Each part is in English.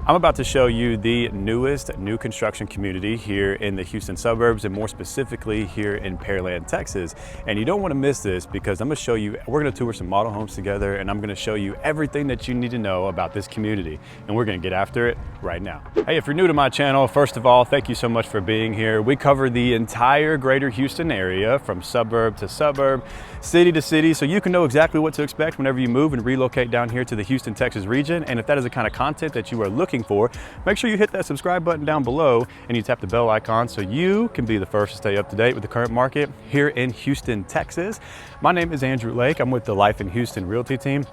I'm about to show you the newest new construction community here in the Houston suburbs, and more specifically here in Pearland, Texas. And you don't want to miss this because I'm going to show you, we're going to tour some model homes together, and I'm going to show you everything that you need to know about this community. And we're going to get after it right now. Hey, if you're new to my channel, first of all, thank you so much for being here. We cover the entire greater Houston area from suburb to suburb, city to city, so you can know exactly what to expect whenever you move and relocate down here to the Houston, Texas region. And if that is the kind of content that you are looking for, make sure you hit that subscribe button down below and you tap the bell icon so you can be the first to stay up to date with the current market here in Houston, Texas. My name is Andrew Lake. I'm with the Life in Houston Realty team.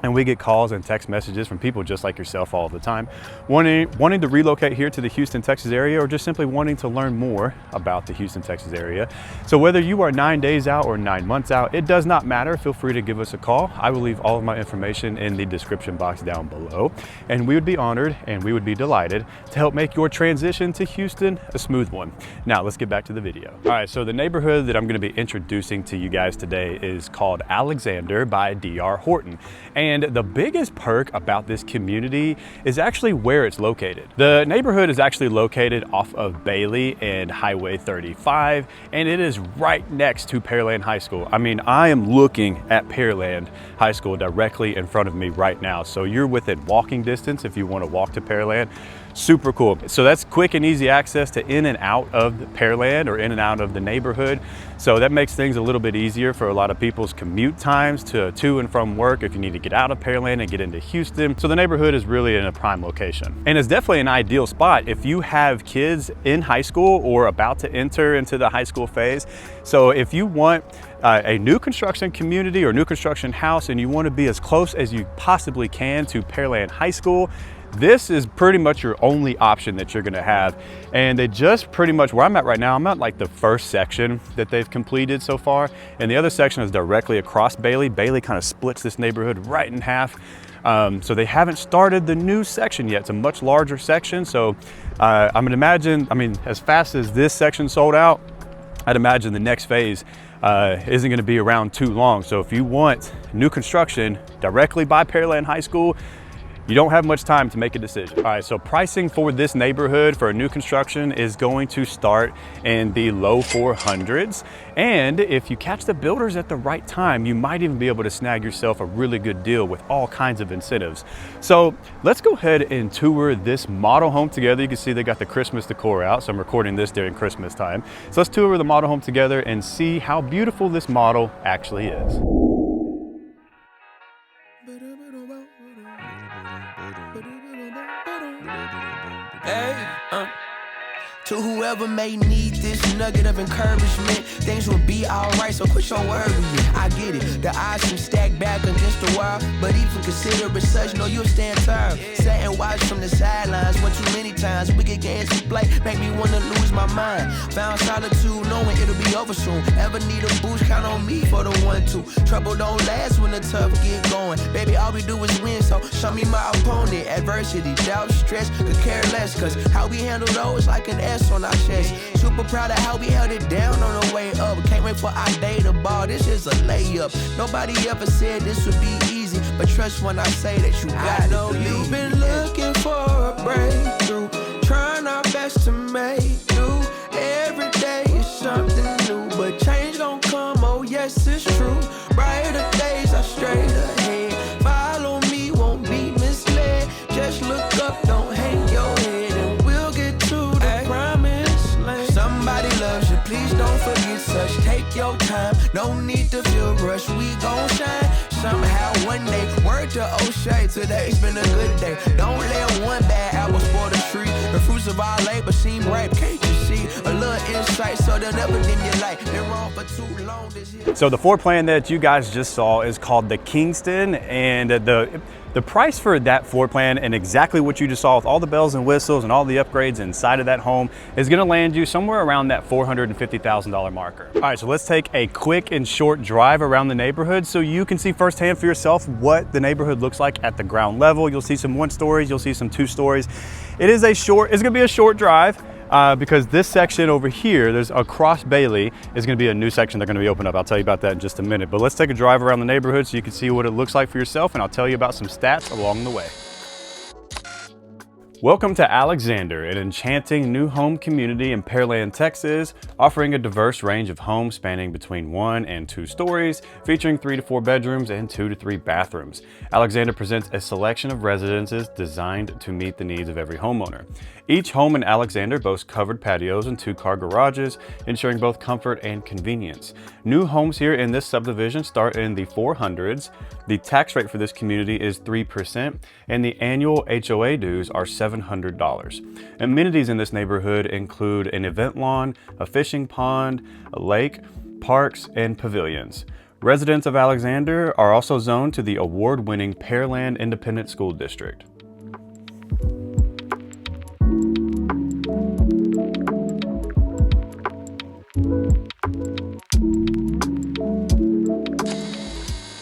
And we get calls and text messages from people just like yourself all the time, wanting to relocate here to the Houston, Texas area, or just simply wanting to learn more about the Houston, Texas area. So whether you are 9 days out or 9 months out, it does not matter. Feel free to give us a call. I will leave all of my information in the description box down below. And we would be honored and we would be delighted to help make your transition to Houston a smooth one. Now let's get back to the video. All right, so the neighborhood that I'm going to be introducing to you guys today is called Alexander by D.R. Horton. And the biggest perk about this community is actually where it's located. The neighborhood is actually located off of Bailey and Highway 35, and it is right next to Pearland High School. I mean, I am looking at Pearland High School directly in front of me right now. So you're within walking distance if you want to walk to Pearland. Super cool. So that's quick and easy access to in and out of Pearland or in and out of the neighborhood. So that makes things a little bit easier for a lot of people's commute times to and from work if you need to get out of Pearland and get into Houston. So the neighborhood is really in a prime location. And it's definitely an ideal spot if you have kids in high school or about to enter into the high school phase. So if you want a new construction community or new construction house and you want to be as close as you possibly can to Pearland High School, this is pretty much your only option that you're gonna have. And they just pretty much, where I'm at right now, I'm at like the first section that they've completed so far. And the other section is directly across Bailey. Bailey kind of splits this neighborhood right in half. So they haven't started the new section yet. It's a much larger section. So I'm gonna imagine, I mean, as fast as this section sold out, I'd imagine the next phase isn't gonna be around too long. So if you want new construction directly by Pearland High School, you don't have much time to make a decision. All right, so pricing for this neighborhood for a new construction is going to start in the low 400s. And if you catch the builders at the right time, you might even be able to snag yourself a really good deal with all kinds of incentives. So let's go ahead and tour this model home together. You can see they got the Christmas decor out, so I'm recording this during Christmas time. So let's tour the model home together and see how beautiful this model actually is. Hey, to whoever may need this nugget of encouragement, things will be alright, so quit your worrying. I get it, the odds seem stacked back against the wall, but even consider it such, know you'll stand tall. Sat and watch from the sidelines one too many times. Wicked games we play make me wanna lose my mind. Found solitude knowing it'll be over soon. Ever need a boost, count on me for the 1-2. Trouble don't last when the tough get going. Baby, all we do is win, so show me my opponent. Adversity, doubt, stress, could care less, cause how we handle those like an S on our chest. Super proud of how we held it down on the way up. Can't wait for our day to ball, this is a layup. Nobody ever said this would be easy, but trust when I say that you got it. I know you've been looking for a breakthrough, trying our best to make do. Every day is something new, but change gon' come, oh yes it's true. Brighter days are straight ahead. Follow me, won't be misled. Just look up, don't hang your head, and we'll get to the promised land. Somebody loves you, please don't forget such. Take your time, no need to feel rushed. We gon' shine somehow one day. Word to O'Shea, today's been a good day. Don't let one bad apple spoil the tree. The fruits of our labor seem ripe, can't you see? A little insight so they'll never dim your light. Been wrong for too long this year. So the floor plan that you guys just saw is called the Kingston, and the price for that floor plan and exactly what you just saw with all the bells and whistles and all the upgrades inside of that home is gonna land you somewhere around that $450,000 marker. All right, so let's take a quick and short drive around the neighborhood so you can see firsthand for yourself what the neighborhood looks like at the ground level. You'll see some 1 stories, you'll see some 2 stories. It's gonna be a short drive. Because this section over here, there's across Bailey, is gonna be a new section they're gonna be opening up. I'll tell you about that in just a minute. But let's take a drive around the neighborhood so you can see what it looks like for yourself, and I'll tell you about some stats along the way. Welcome to Alexander, an enchanting new home community in Pearland, Texas, offering a diverse range of homes spanning between 1 and 2 stories, featuring 3 to 4 bedrooms and 2 to 3 bathrooms. Alexander presents a selection of residences designed to meet the needs of every homeowner. Each home in Alexander boasts covered patios and 2-car garages, ensuring both comfort and convenience. New homes here in this subdivision start in the 400s. The tax rate for this community is 3%, and the annual HOA dues are $700. Amenities in this neighborhood include an event lawn, a fishing pond, a lake, parks, and pavilions. Residents of Alexander are also zoned to the award-winning Pearland Independent School District.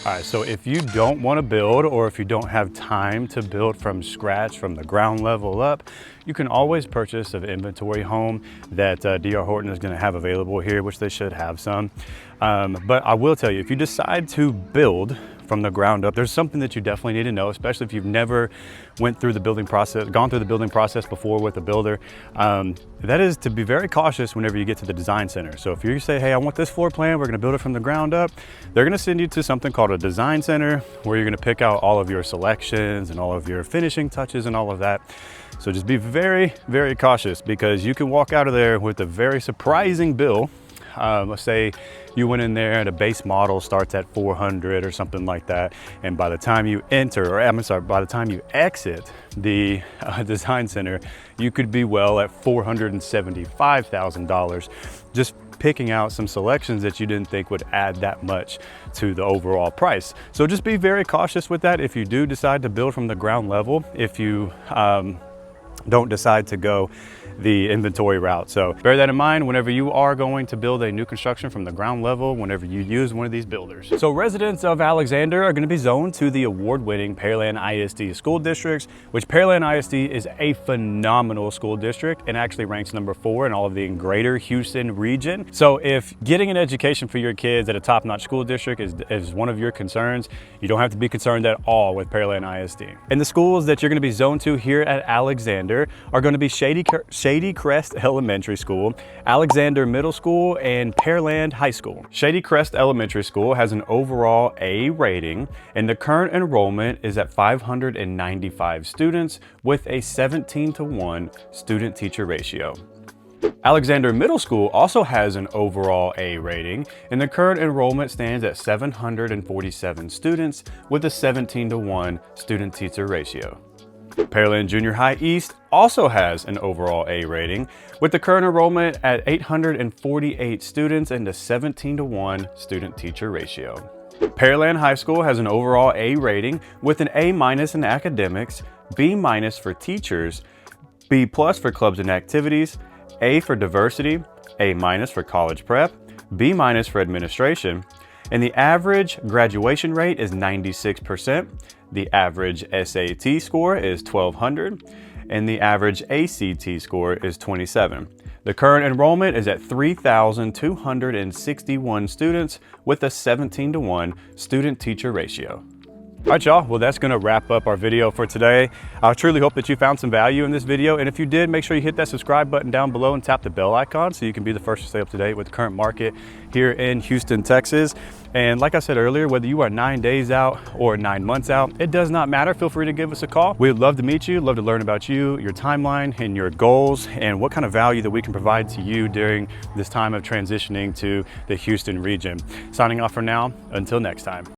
All right, so if you don't want to build, or if you don't have time to build from scratch from the ground level up, you can always purchase an inventory home that D.R. Horton is going to have available here, which they should have some. But I will tell you, if you decide to build from the ground up, there's something that you definitely need to know, especially if you've never gone through the building process before with a builder. That is to be very cautious whenever you get to the design center. So if you say, hey, I want this floor plan, we're gonna build it from the ground up, they're gonna send you to something called a design center, where you're gonna pick out all of your selections and all of your finishing touches and all of that. So just be very, very cautious, because you can walk out of there with a very surprising bill. Let's say you went in there and a base model starts at 400 or something like that, and by the time you by the time you exit the design center, you could be well at $475,000, just picking out some selections that you didn't think would add that much to the overall price. So just be very cautious with that if you do decide to build from the ground level, if you don't decide to go the inventory route. So bear that in mind whenever you are going to build a new construction from the ground level, whenever you use one of these builders. So residents of Alexander are going to be zoned to the award-winning Pearland ISD school districts, which Pearland ISD is a phenomenal school district and actually ranks number 4 in all of the greater Houston region. So if getting an education for your kids at a top-notch school district is one of your concerns, you don't have to be concerned at all with Pearland ISD. And the schools that you're going to be zoned to here at Alexander are going to be Shady Crest Elementary School, Alexander Middle School, and Pearland High School. Shady Crest Elementary School has an overall A rating, and the current enrollment is at 595 students with a 17-to-1 student-teacher ratio. Alexander Middle School also has an overall A rating, and the current enrollment stands at 747 students with a 17-to-1 student-teacher ratio. Pearland Junior High East also has an overall A rating, with the current enrollment at 848 students and a 17-to-1 student-teacher ratio. Pearland High School has an overall A rating with an A- in academics, B- for teachers, B+ for clubs and activities, A for diversity, A- for college prep, B- for administration, and the average graduation rate is 96%. The average SAT score is 1200, and the average ACT score is 27. The current enrollment is at 3,261 students with a 17-to-1 student-teacher ratio. All right, y'all, well, that's gonna wrap up our video for today. I truly hope that you found some value in this video, and if you did, make sure you hit that subscribe button down below and tap the bell icon so you can be the first to stay up to date with the current market here in Houston, Texas. And like I said earlier, whether you are 9 days out or 9 months out, it does not matter. Feel free to give us a call. We'd love to meet you, love to learn about you, your timeline and your goals, and what kind of value that we can provide to you during this time of transitioning to the Houston region. Signing off for now, until next time.